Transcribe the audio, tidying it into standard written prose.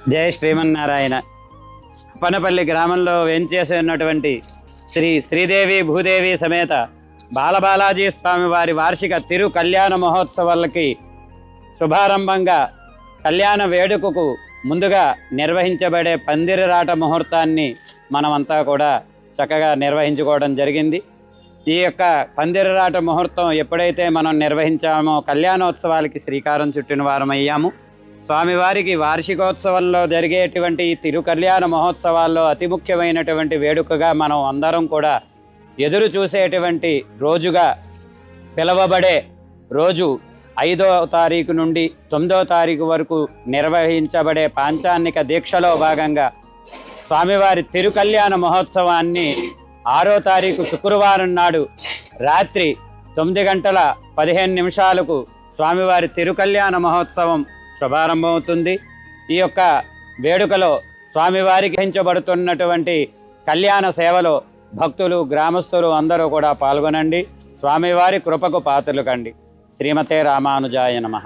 జయ శ్రీమన్నారాయణ. పనపల్లి గ్రామంలో వేంచేసి ఉన్నటువంటి శ్రీదేవి భూదేవి సమేత బాలబాలాజీ స్వామి వారి వార్షిక తిరు కళ్యాణ మహోత్సవాలకి శుభారంభంగా కళ్యాణ వేడుకకు ముందుగా నిర్వహించబడే పందిరిరాట ముహూర్తాన్ని మనమంతా కూడా చక్కగా నిర్వహించుకోవడం జరిగింది. ఈ యొక్క పందిరిరాట ముహూర్తం ఎప్పుడైతే మనం నిర్వహించామో కళ్యాణోత్సవాలకి శ్రీకారం చుట్టిన వారమయ్యాము. స్వామివారికి వార్షికోత్సవంలో జరిగేటువంటి ఈ తిరు కళ్యాణ మహోత్సవాల్లో అతి ముఖ్యమైనటువంటి వేడుకగా మనం అందరం కూడా ఎదురు చూసేటువంటి రోజుగా పిలువబడే రోజు 5వ తారీఖు నుండి 9వ తారీఖు వరకు నిర్వహించబడే పాంచాన్నిక దీక్షలో భాగంగా స్వామివారి తిరు కళ్యాణ మహోత్సవాన్ని 6వ తారీఖు శుక్రవారం నాడు రాత్రి 9:15 స్వామివారి తిరు కళ్యాణ మహోత్సవం శుభారంభమవుతుంది. ఈ యొక్క వేడుకలో స్వామివారికి గ్రహించబడుతున్నటువంటి కళ్యాణ సేవలో భక్తులు గ్రామస్తులు అందరూ కూడా పాల్గొనండి. స్వామివారి కృపకు పాత్రలు కండి. శ్రీమతే రామానుజాయ నమః.